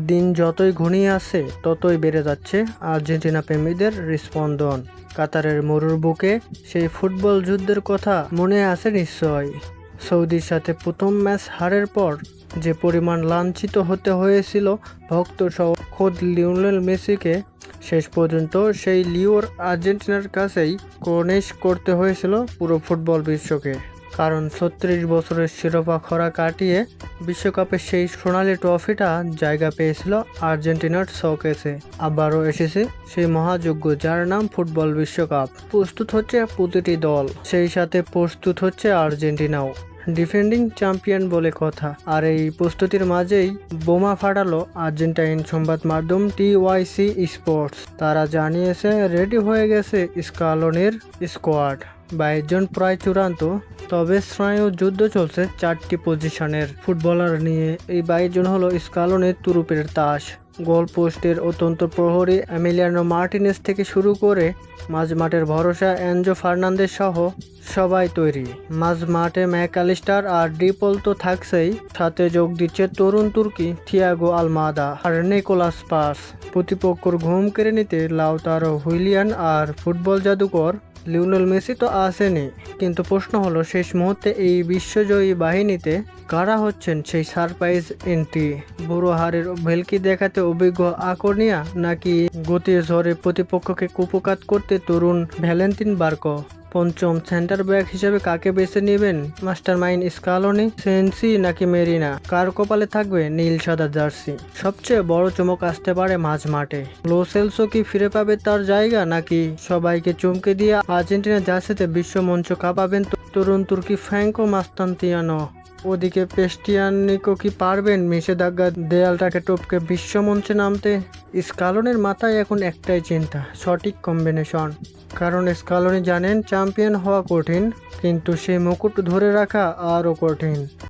দিন যতই ঘনিয়ে আসছে ততই বেড়ে যাচ্ছে আর্জেন্টিনা প্রেমীদের হৃৎস্পন্দন। কাতারের মরুর বুকে সেই ফুটবল যুদ্ধের কথা মনে আছে নিশ্চয়ই। সৌদির সাথে প্রথম ম্যাচ হারের পর যে পরিমাণ লাঞ্ছিত হতে হয়েছিল ভক্ত সহ খোদ লিওনেল মেসিকে, শেষ পর্যন্ত সেই লিওর আর্জেন্টিনার কাছেই কোণেশ করতে হয়েছিল পুরো ফুটবল বিশ্বকে। কারণ ৩৬ বছরের শিরোপা খরা কাটিয়ে বিশ্বকাপের সেই সোনালি ট্রফিটা জায়গা পেয়েছিল আর্জেন্টিনার শোকেসে। আবারও এসেছে সেই মহাযজ্ঞ যার নাম ফুটবল বিশ্বকাপ। প্রস্তুত হচ্ছে প্রতিটি দল, সেই সাথে প্রস্তুত হচ্ছে আর্জেন্টিনাও। ডিফেন্ডিং চ্যাম্পিয়ন বলে কথা। আর এই প্রস্তুতির মাঝেই বোমা ফাটালো আর্জেন্টাইন সংবাদ মাধ্যম TYC স্পোর্টস। তারা জানিয়েছে রেডি হয়ে গেছে স্কালোনির স্কোয়াড। 22 জন প্রায় চূড়ান্ত, তবে স্নায়ু যুদ্ধ চলছে 4টি পজিশনের ফুটবলার নিয়ে। এই 22 জন হলো স্কালোনির তুরুপের তাস। গোল পোস্টের অত্যন্ত প্রহরী এমিলিয়ানো মার্টিনেজ থেকে শুরু করে মাঝমাঠের ভরসা এনজো ফার্নান্দেজ সহ সবাই তৈরি। মাঝ মাঠে ম্যাকঅ্যালিস্টার আর ডিপল তো থাকছেই, সাথে যোগ দিচ্ছে তরুণ তুর্কি থিয়াগো আলমাদা আর নিকোলাস পাস। প্রতিপক্ষর ঘুম কেড়ে নিতে লাউতারো হুইলিয়ান আর ফুটবল জাদুকর লিওনেল মেসি তো আসেনি। কিন্তু প্রশ্ন হলো শেষ মুহূর্তে এই বিশ্বজয়ী বাহিনীতে কারা হচ্ছেন সেই সারপ্রাইজ এন্ট্রি? বুড়ো হাড়ের ভেলকি দেখাতে অভিজ্ঞ আকর্নিয়া, নাকি গতির ঝড়ে প্রতিপক্ষকে কুপকাত করতে তরুণ ভ্যালেন্তিন বার্কো? পঞ্চম সেন্টার ব্যাক হিসেবে কাকে বেছে নেবেন মাস্টারমাইন্ড স্কালোনি, সেন্সি নাকি মেরিনা? কার কপালে থাকবে নীল সাদা জার্সি? সবচেয়ে বড় চমক আসতে পারে মাঝ মাঠে। লো সেলসো কি ফিরে পাবে তার জায়গা, নাকি সবাইকে চমকে দিয়ে আর্জেন্টিনা জার্সিতে বিশ্বমঞ্চ কাঁপাবেন তরুণ তুর্কি ফ্র্যাঙ্কো মাস্তান্তিয়ানো? ওদিকে পেস্টিয়ানিকো কি পারবেন নিষেধাজ্ঞা দেয়ালটাকে টপকে বিশ্বমঞ্চে নামতে? স্কালোনির মাথায় এখন একটাই চিন্তা, সঠিক কম্বিনেশন। কারণ স্কালোনি জানেন চ্যাম্পিয়ন হওয়া কঠিন, কিন্তু সেই মুকুট ধরে রাখা আরও কঠিন।